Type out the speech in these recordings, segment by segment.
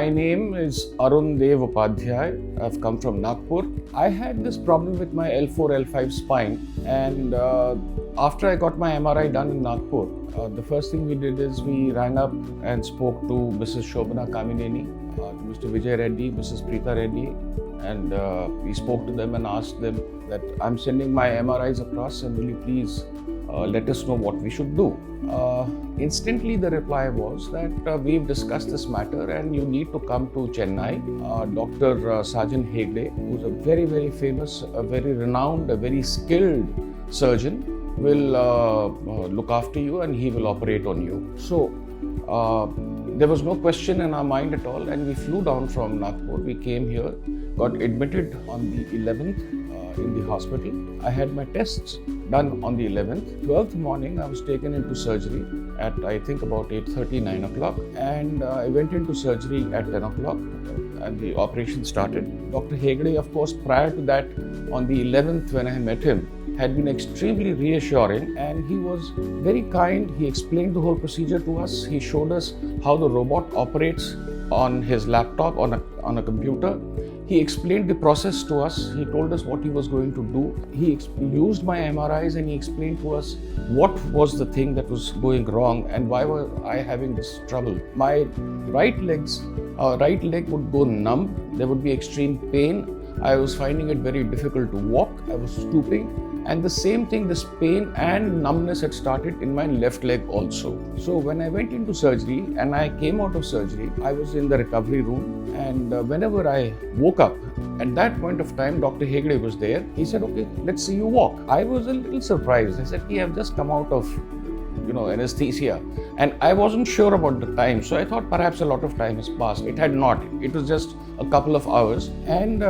My name is Arundev Upadhaya. I've come from Nagpur. I had this problem with my L4, L5 spine, and after I got my MRI done in Nagpur, the first thing we did is we rang up and spoke to Mrs. Shobana Kamineni, to Mr. Vijay Reddy, Mrs. Preeta Reddy, and we spoke to them and asked them that I'm sending my MRIs across and will you please let us know what we should do. Instantly the reply was that we've discussed this matter and you need to come to Chennai. Dr. Sajan Hegde, who's a very, very famous, a very renowned, a very skilled surgeon, will look after you and he will operate on you. So there was no question in our mind at all, and we flew down from Nagpur. We came here, got admitted on the 11th in the hospital. I had my tests done on the 11th. 12th morning, I was taken into surgery at I think about 8:30, 9 o'clock, and I went into surgery at 10 o'clock and the operation started. Dr. Hegde, of course, prior to that, on the 11th when I met him, had been extremely reassuring and he was very kind. He explained the whole procedure to us. He showed us how the robot operates on his laptop, on a computer. He explained the process to us. He told us what he was going to do. He used my MRIs and he explained to us what was the thing that was going wrong and why was I having this trouble. My right leg would go numb. There would be extreme pain. I was finding it very difficult to walk. I was stooping. And the same thing, this pain and numbness had started in my left leg also. So when I went into surgery and I came out of surgery, I was in the recovery room, and whenever I woke up, at that point of time, Dr. Hegde was there. He said, okay, let's see you walk. I was a little surprised. I said, I have just come out of anesthesia. And I wasn't sure about the time. So I thought perhaps a lot of time has passed. It had not. It was just a couple of hours. And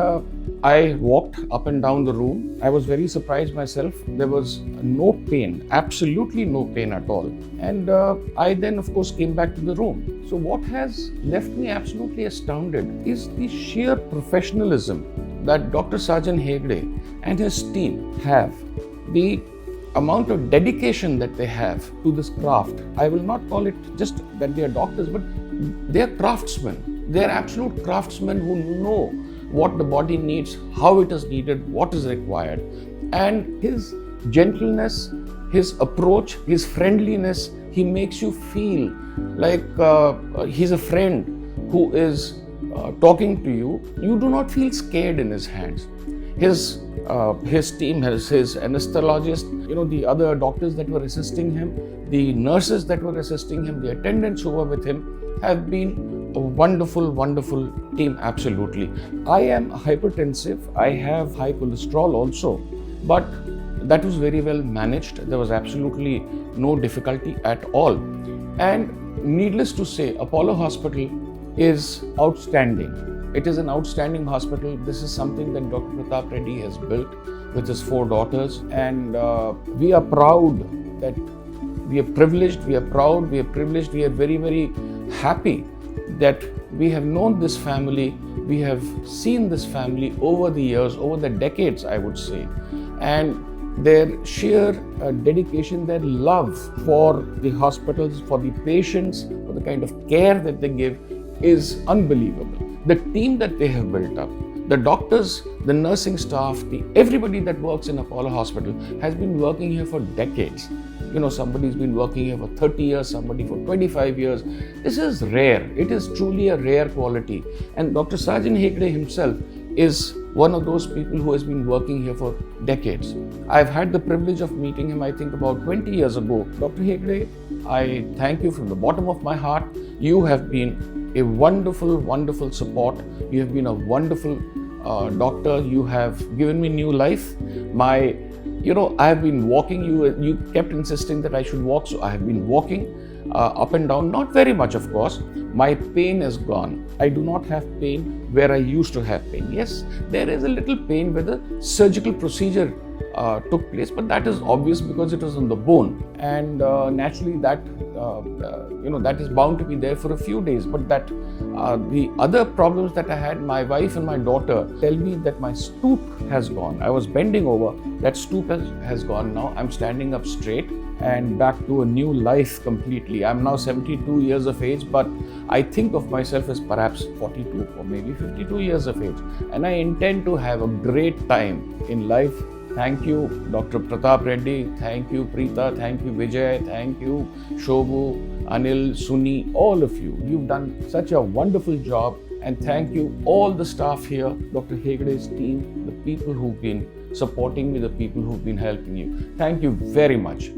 I walked up and down the room. I was very surprised myself. There was no pain, absolutely no pain at all. And I then, of course, came back to the room. So what has left me absolutely astounded is the sheer professionalism that Dr. Sajan Hegde and his team have. The amount of dedication that they have to this craft. I will not call it just that they are doctors, but they are craftsmen. They are absolute craftsmen who know what the body needs, how it is needed, what is required. And his gentleness, his approach, his friendliness, he makes you feel like he's a friend who is talking to you. You do not feel scared in his hands. His team, his anesthesiologist, the other doctors that were assisting him, the nurses that were assisting him, the attendants who were with him, have been a wonderful, wonderful team, absolutely. I am hypertensive. I have high cholesterol also, but that was very well managed. There was absolutely no difficulty at all. And needless to say, Apollo Hospital is outstanding. It is an outstanding hospital. This is something that Dr. Pratap Reddy has built with his 4 daughters. And we are proud that we are privileged, we are proud, we are privileged, we are very, very happy that we have known this family, we have seen this family over the years, over the decades, I would say. And their sheer dedication, their love for the hospitals, for the patients, for the kind of care that they give is unbelievable. The team that they have built up, the doctors, the nursing staff, everybody that works in Apollo Hospital has been working here for decades. Somebody's been working here for 30 years, somebody for 25 years. This is rare. It is truly a rare quality. And Dr. Sajan Hegde himself is one of those people who has been working here for decades. I've had the privilege of meeting him, I think, about 20 years ago. Dr. Hegde, I thank you from the bottom of my heart. You have been a wonderful, wonderful support. You have been a wonderful doctor. You have given me new life. I have been walking. You kept insisting that I should walk, so I have been walking up and down. Not very much, of course. My pain is gone. I do not have pain where I used to have pain. Yes, there is a little pain where the surgical procedure took place, but that is obvious because it was on the bone, and naturally that is bound to be there for a few days. But the other problems that I had, my wife and my daughter tell me that my stoop has gone. I was bending over, that stoop has gone now. I'm standing up straight, and back to a new life completely. I'm now 72 years of age, but I think of myself as perhaps 42 or maybe 52 years of age. And I intend to have a great time in life. Thank you, Dr. Pratap Reddy. Thank you, Preeta. Thank you, Vijay. Thank you, Shobhu, Anil, Suni, all of you. You've done such a wonderful job. And thank you, all the staff here, Dr. Hegade's team, the people who've been supporting me, the people who've been helping you. Thank you very much.